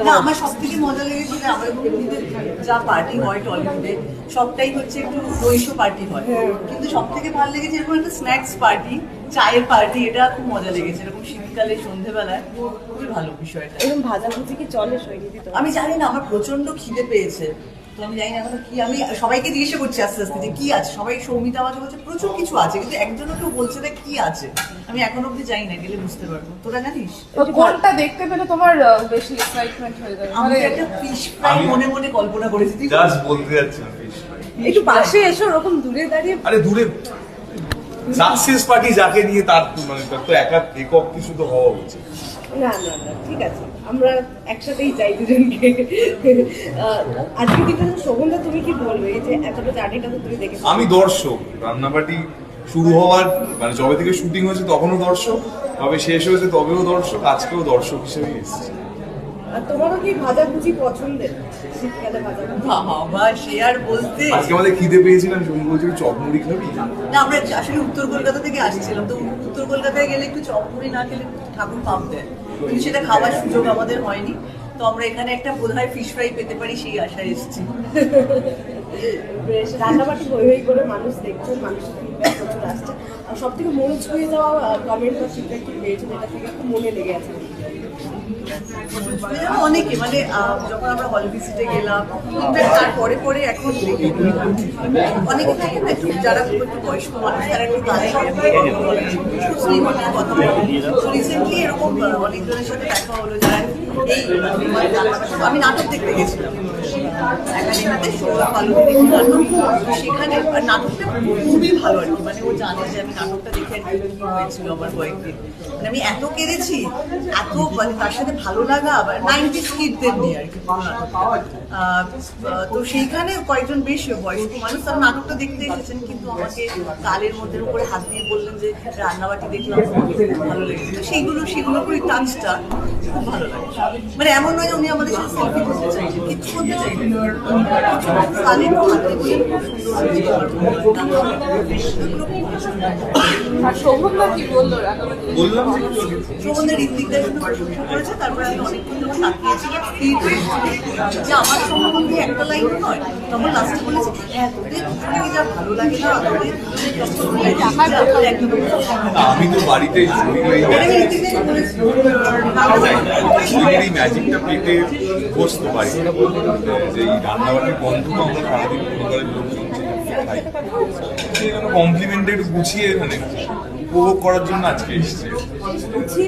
না, আমার সব থেকে মজা লেগেছে যে আমাদের যা পার্টি হয় টলিউডে সবটাই হচ্ছে একটু নৈশ পার্টি হয়, কিন্তু সব থেকে ভালো লেগেছে এরকম একটা স্ন্যাক্স পার্টি, চায়ের পার্টি, এটা খুব মজা লেগেছে এরকম শীতকালে সন্ধ্যেবেলায়, খুবই ভালো বিষয়টা। এরকম ভাজাভুজি কি চলে সৈনিধি? তো আমি জানি না, আমার প্রচন্ড খিদে পেয়েছে, তো আমি জানি না এখন কি, আমি সবাইকে জিজ্ঞেস করছি আস্তে আস্তে যে কি আছে, সবাই সৌমিতা আমাকে বলছে প্রচুর কিছু আছে, কিন্তু একজনও কেউ বলছে না কি আছে। আমি এখনো অব্দি জানি না, গেলে বুঝতে পারবো। তোরা জানিস কোনটা দেখতে পেলে তোমার বেশি এক্সাইটমেন্ট হয়ে যাবে? আমি একটা ফিশ ফ্রাই মনে মনে কল্পনা করেছি। তুই জাস্ট বলতে যাচ্ছি না ফিশ ফ্রাই। একটু পাশে এসো, ওরকম দূরে দাঁড়িয়ে। আরে দূরে সাকসেস পার্টি যাকে নিয়ে তার তো মানে তার তো একক কিছু তো হওয়া উচিত। না না না, ঠিক আছে, আমরা একসাথেই যাই দুজনকে। আজকে কিন্তু শোভনদা, তুমি কি বলবে এই যে এতটা জার্নিটা তো তুমি দেখেছো? আমি দর্শক, রান্নাবাটি শুরু হওয়ার মানে যবে থেকে শুটিং হয়েছে তখনও দর্শক, তবে শেষ হয়েছে তবেও দর্শক, আজকেও দর্শক হিসেবে এসেছি। আর তোমারও কি ভাজাভুজি পছন্দের? শীতকালে ভাজাভুজি বাবা, সে আর বলতে। আজকে আমাদের খিদে পেয়েছিলাম, শুনি বলছি চপমুড়ি খাবি? না, আমরা আসলে উত্তর কলকাতা থেকে আসছিলাম, তো উত্তর কলকাতায় গেলে একটু চপমুড়ি না খেলে ঠাকুর পাপ দেয়, কিন্তু সেটা খাওয়ার সুযোগ আমাদের হয়নি, তো আমরা এখানে একটা বোধহয় ফিশ ফ্রাই পেতে পারি সেই আশায় এসেছি। বেশ, রান্নাবাটি হই হই করে মানুষ দেখছে, মানুষের ফিডব্যাক প্রচুর আসছে। আর সব থেকে মনে ছুঁয়ে যাওয়া কমেন্ট বা ফিডব্যাক কি পেয়েছো, যেটা থেকে খুব মনে লেগে আছে? অনেকে মানে যখন আমরা হল ভিজিটে গেলাম, তার পরে পরে এখন অনেকে থাকে না একটু, যারা খুব একটু বয়স্ক মানুষ, তারা একটু গান কথা বলে। রিসেন্টলি এরকম অনেকজনের সাথে দেখা হলো যারা এই আমি নাটক দেখতে গেছিলাম একাডেমিতে, সেখানে নাটকটা খুবই ভালো আর কি, মানে ও জানে যে আমি নাটকটা দেখে আর কি হয়েছিল আমার কয়েকদিন, মানে আমি এত কেঁদেছি, এত মানে তার সাথে ভালো লাগা, আবার 90s কিডদের নিয়ে আর কি পুরো নাটকটা। তো সেইখানে কয়েকজন বেশ বয়স্ক মানুষ তারা নাটকটা দেখতে এসেছেন, কিন্তু আমাকে কালের মধ্যে উপরে হাত দিয়ে বললেন যে রান্নাবাটি দেখলাম, খুব ভালো লেগেছে। তো সেগুলোর উপরে টাচটা খুব ভালো লাগে, মানে এমন নয় উনি আমাদের সাথে সেলফি করতে চাইছেন, কিচ্ছু করতে চাইছেন, কালের হাতে বলে খুব সুন্দর হয়েছে। আর শোভনদা কি বললো রান্নাবাটি? বললাম শোভনদা ঋত্বিকদের সাথে প্রশংসা করেছে, তারপরে আমি অনেকক্ষণ ধরে তাকিয়েছি যে আমার সম্বন্ধে একটা লাইন নয়, তখন লাস্টে বলেছি হ্যাঁ তোদের দুজনকে যা ভালো লাগে না, আমি তো বাড়িতে এই ম্যাজিকটা পেতে বসতে পারি, যে এই রান্নাবাড়ির গন্ধটা আমরা সারাদিন পরিবারের লোকজন খাই, সেই জন্য কমপ্লিমেন্টে একটু গুছিয়ে মানে উপভোগ করার জন্য আজকে এসেছি।